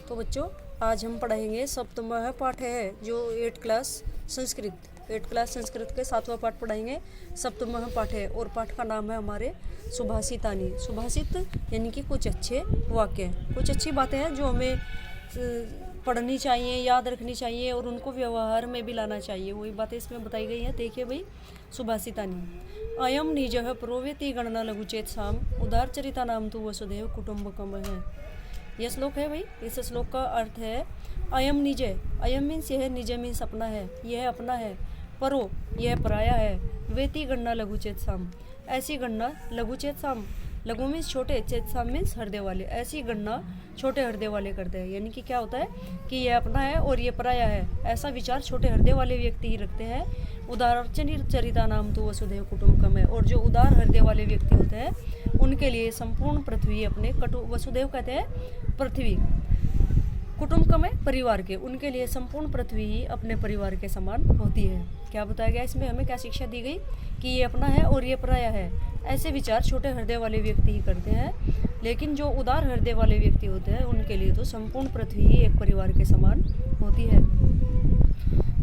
तो बच्चों आज हम पढ़ेंगे सप्तमः पाठ है जो 8 क्लास संस्कृत के 7वां पाठ पढ़ाएंगे। सप्तमः पाठ है और पाठ का नाम है हमारे सुभाषितानी। सुभाषित यानी कि कुछ अच्छे वाक्य, कुछ अच्छी बातें हैं जो हमें पढ़नी चाहिए, याद रखनी चाहिए और उनको व्यवहार में भी लाना चाहिए। वही बातें इसमें बताई गई हैं। देखिए भाई, सुभाषितानी। अयम निजः प्रोवेति गणना लघुचेत साम उदारचरिता नाम तो वसुदेव कुटुंबकम है। यह श्लोक है भाई। इस श्लोक का अर्थ है अयम निज। अयम मीन्स यह, निज मीन्स अपना है, यह अपना है। परो यह पराया है। वेति गणना लघुचेत साम, ऐसी गणना लघुचेत साम, लघु मीन्स छोटे, चेत साम मीन्स हृदय वाले, ऐसी गणना छोटे हृदय वाले करते हैं। यानी कि क्या होता है कि यह अपना है और ये पराया है, ऐसा विचार छोटे हृदय वाले व्यक्ति ही रखते हैं। उदारचरिता नाम तो वसुदेव कुटुंबकम है। और जो उदार हृदय वाले व्यक्ति होते हैं उनके लिए संपूर्ण पृथ्वी अपने वसुदेव कहते हैं पृथ्वी, कुटुंबकम है परिवार के, उनके लिए संपूर्ण पृथ्वी ही अपने परिवार के समान होती है। क्या बताया गया इसमें, हमें क्या शिक्षा दी गई कि ये अपना है और ये पराया है, ऐसे विचार छोटे हृदय वाले व्यक्ति ही करते हैं। लेकिन जो उदार हृदय वाले व्यक्ति होते हैं उनके लिए तो संपूर्ण पृथ्वी ही एक परिवार के समान होती है।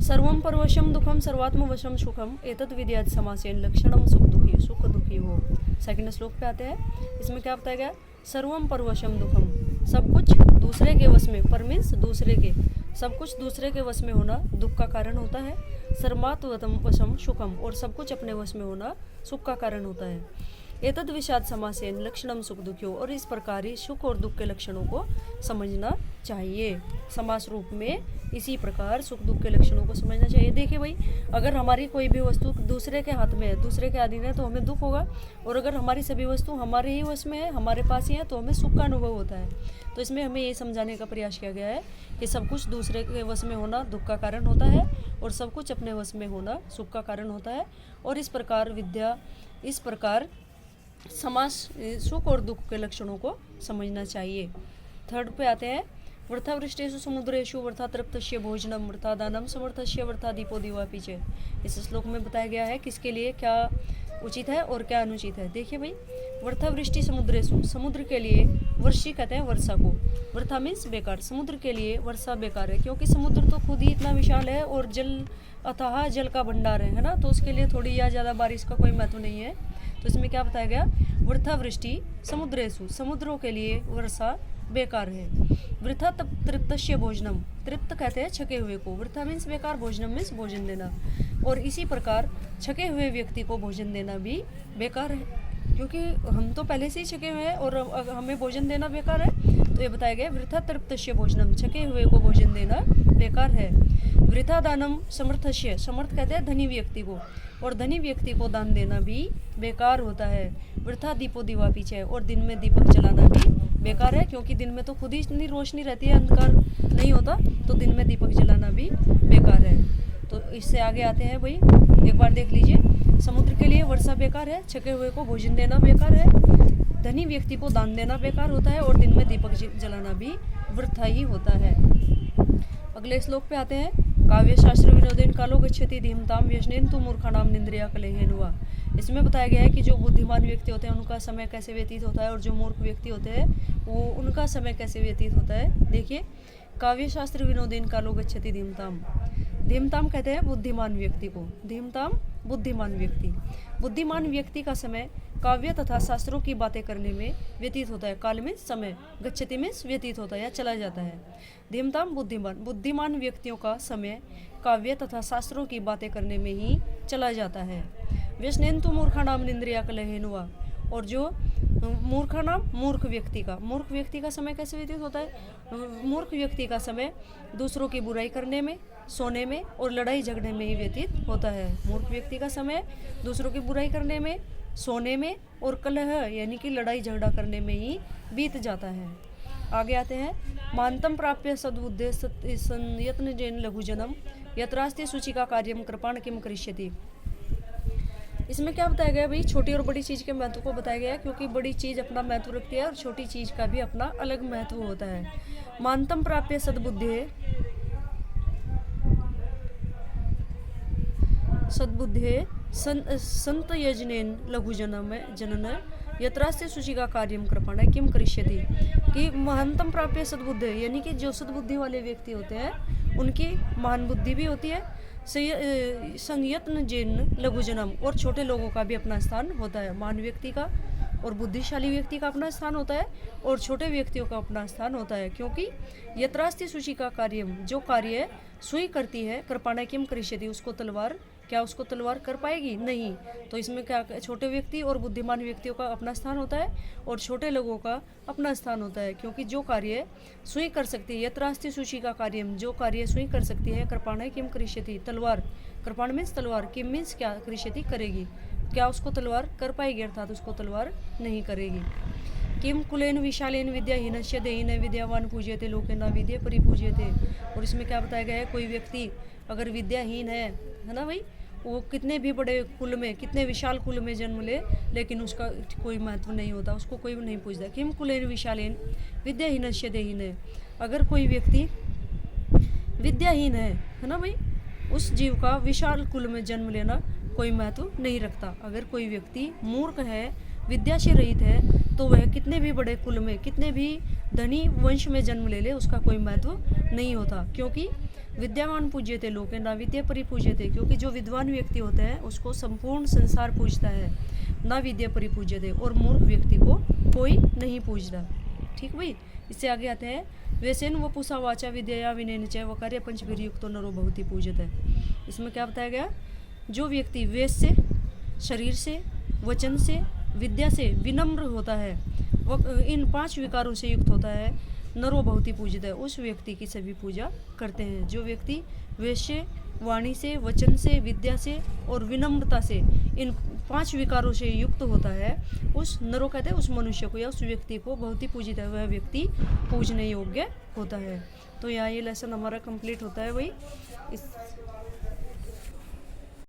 सर्वम परवशम दुखम सर्वात्मवशम सुखम एतद विद्यात समासेन लक्षणम सुख दुखी हो। सेकंड श्लोक पे आते हैं। इसमें क्या बताया गया, सर्वम परवशम दुखम, सब कुछ दूसरे के वश में, पर मीन्स दूसरे के, सब कुछ दूसरे के वश में होना दुख का कारण होता है। सर्वात्म वशम सुखम, और सब कुछ अपने वश में होना सुख का कारण होता है। एतद विषाद समासेन लक्षणम सुख दुखियो, और इस प्रकार ही सुख और दुख के लक्षणों को समझना चाहिए। समास रूप में इसी प्रकार सुख दुख के लक्षणों को समझना चाहिए। देखिए भाई, अगर हमारी कोई भी वस्तु दूसरे के हाथ में है, दूसरे के अधीन है, तो हमें दुख होगा। और अगर हमारी सभी वस्तु हमारे ही वश में है, हमारे पास ही है, तो हमें सुख का अनुभव होता है। तो इसमें हमें ये समझाने का प्रयास किया गया है कि सब कुछ दूसरे के वश में होना दुख का कारण होता है और सब कुछ अपने वश में होना सुख का कारण होता है। और इस प्रकार समास सुख और दुख के लक्षणों को समझना चाहिए। थर्ड पे आते हैं। वृथा वृष्टेषु समुद्रेषु वृथा तृप्तस्य भोजनम वृथा दानम समर्थस्य वृथा दीपो दीवा पीछे। इस श्लोक में बताया गया है किसके लिए क्या उचित है और क्या अनुचित है। देखिए भाई, वृथा वृष्टि समुद्रेषु, समुद्र के लिए वर्षी कहते हैं वर्षा को, वृथा मीन्स बेकार, समुद्र के लिए वर्षा बेकार है, क्योंकि समुद्र तो खुद ही इतना विशाल है और जल अथाह जल का भंडार है ना, तो उसके लिए थोड़ी या ज़्यादा बारिश का कोई महत्व नहीं है। तो इसमें क्या बताया गया, वृथा वृष्टि समुद्रेषु, समुद्रों के लिए वर्षा बेकार है। वृथा तृप्तस्य भोजनम, तृप्त कहते हैं छके हुए को, वृथा मीन्स बेकार, भोजनम मीन्स भोजन देना। और इसी प्रकार छके हुए व्यक्ति को भोजन देना भी बेकार है, क्योंकि हम तो पहले से ही छके हुए हैं और हमें भोजन देना बेकार है। तो ये बताया गया वृथा तृप्तस्य भोजनम, छके हुए को भोजन देना बेकार है। वृथा दानम समर्थस्य, समर्थ कहते हैं धनी व्यक्ति को, और धनी व्यक्ति को दान देना भी बेकार होता है। वृथा दीपो दीवा पीछे, और दिन में दीपक जलाना भी बेकार है, क्योंकि दिन में तो खुद ही इतनी रोशनी रहती है, अंधकार नहीं होता, तो दिन में दीपक जलाना भी बेकार है। तो इससे आगे आते हैं भाई, एक बार देख लीजिए, समुद्र के लिए वर्षा बेकार है, छके हुए को भोजन देना बेकार है, धनी व्यक्ति को दान देना बेकार होता है, और दिन में दीपक जलाना भी वृथा ही होता है। अगले श्लोक पे आते हैं। काव्य शास्त्र विनोदेन कालो गच्छति धीमताम व्यसनेन तु मूर्खानाम निंद्रिया कलेहेन हुआ। इसमें बताया गया है कि जो बुद्धिमान व्यक्ति होते हैं उनका समय कैसे व्यतीत होता है और जो मूर्ख व्यक्ति होते हैं वो उनका समय कैसे व्यतीत होता है। देखिए, काव्य शास्त्र विनोदेन कालो गच्छति धीमताम, धीमताम कहते हैं बुद्धिमान व्यक्ति को, धीमताम बुद्धिमान व्यक्ति, बुद्धिमान व्यक्ति का समय काव्य तथा शास्त्रों की बातें करने में व्यतीत होता है। काल में समय, गच्छति में व्यतीत होता है या चला जाता है। धीमताम बुद्धिमान, बुद्धिमान व्यक्तियों का समय काव्य तथा शास्त्रों की बातें करने में ही चला जाता है। व्यसनेन तु मूर्खानाम निंद्रिया कलहेन हुआ, और जो मूर्खानाम मूर्ख व्यक्ति का समय कैसे व्यतीत होता है। मूर्ख व्यक्ति का समय दूसरों की बुराई करने में, सोने में और लड़ाई झगड़े में ही व्यतीत होता है। मूर्ख व्यक्ति का समय दूसरों की बुराई करने में, सोने में और कलह यानी कि लड़ाई झगड़ा करने में ही बीत जाता है। आगे आते हैं। मानतम प्राप्य सद्बुद्धे यत्न जैन लघुजनम यत्रास्ति सूचि का कार्यम कृपाण किम करिष्यति। इसमें क्या बताया गया भाई, छोटी और बड़ी चीज़ के महत्व को बताया गया है, क्योंकि बड़ी चीज़ अपना महत्व रखती है और छोटी चीज़ का भी अपना अलग महत्व होता है। मानतम प्राप्य सद्बुद्धे संत यजनेन लघु जनन यत्रास्ते शुचि का कार्यम कृपाण किम करिष्यति, कि महानतम प्राप्य सद्बुद्धि, यानी कि जो सद्बुद्धि वाले व्यक्ति होते हैं उनकी महान बुद्धि भी होती है। संयत्न जिन लघुजनम, और छोटे लोगों का भी अपना स्थान होता है। महान व्यक्ति का और बुद्धिशाली व्यक्ति का अपना स्थान होता है और छोटे व्यक्तियों का अपना स्थान होता है, क्योंकि यत्रास्ति शुचि का कार्यम, जो कार्य सुई करती है, कृपाण किम करिष्यति, उसको तलवार, क्या उसको तलवार कर पाएगी? नहीं। तो इसमें क्या, छोटे व्यक्ति और बुद्धिमान व्यक्तियों का अपना स्थान होता है और छोटे लोगों का अपना स्थान होता है, क्योंकि जो कार्य सुई कर सकती है, यत्रास्ति शुचि का कार्यम, जो कार्य सुई कर सकती है, कृपाण किम करिष्यति, तलवार, कृपाण मीन्स तलवार, किम मीन्स क्या, करिष्यति करेगी, क्या उसको तलवार कर पाएगी, अर्थात उसको तलवार नहीं करेगी। किम कुलेन विशालेन विद्याहीनस्य देहिन विद्यावान पूज्यते लोकेन विद्या परिपूज्यते, और इसमें क्या बताया गया है, कोई व्यक्ति अगर विद्याहीन है ना भाई, वो कितने भी बड़े कुल में, कितने विशाल कुल में जन्म ले, लेकिन उसका कोई महत्व नहीं होता, उसको कोई नहीं पूछता। किम कुलेन विशालेन विद्याहीनस्य देहिन, अगर कोई व्यक्ति विद्याहीन है ना भाई, उस जीव का विशाल कुल में जन्म लेना कोई महत्व नहीं रखता। अगर कोई व्यक्ति मूर्ख है, विद्या से रहित है, तो वह कितने भी बड़े कुल में, कितने भी धनी वंश में जन्म ले ले, उसका कोई महत्व नहीं होता, क्योंकि विद्यावान पूज्यते लोके ना विद्या परिपूज्यते, क्योंकि जो विद्वान व्यक्ति होता है उसको संपूर्ण संसार पूजता है, ना विद्या परिपूज्यते, और मूर्ख व्यक्ति को कोई नहीं पूजता। ठीक भाई। इससे आगे आते हैं, वैसेन वपुषा वाचा विद्या विनयन च वकार्य पंचभिर्युक्तो नरो भवति पूज्यते। इसमें क्या बताया गया, जो व्यक्ति वेद से, शरीर से, वचन से, विद्या से विनम्र होता है, इन 5 विकारों से युक्त होता है, नरो भवति पूजित है, उस व्यक्ति की सभी पूजा करते हैं। जो व्यक्ति वेद से, वाणी से, वचन से, विद्या से और विनम्रता से, इन 5 विकारों से युक्त होता है, उस नरो कहते हैं उस मनुष्य को या उस व्यक्ति को, भवति पूजित है, वह व्यक्ति पूजने योग्य होता है। तो यहाँ ये लेसन हमारा कंप्लीट होता है। वही इस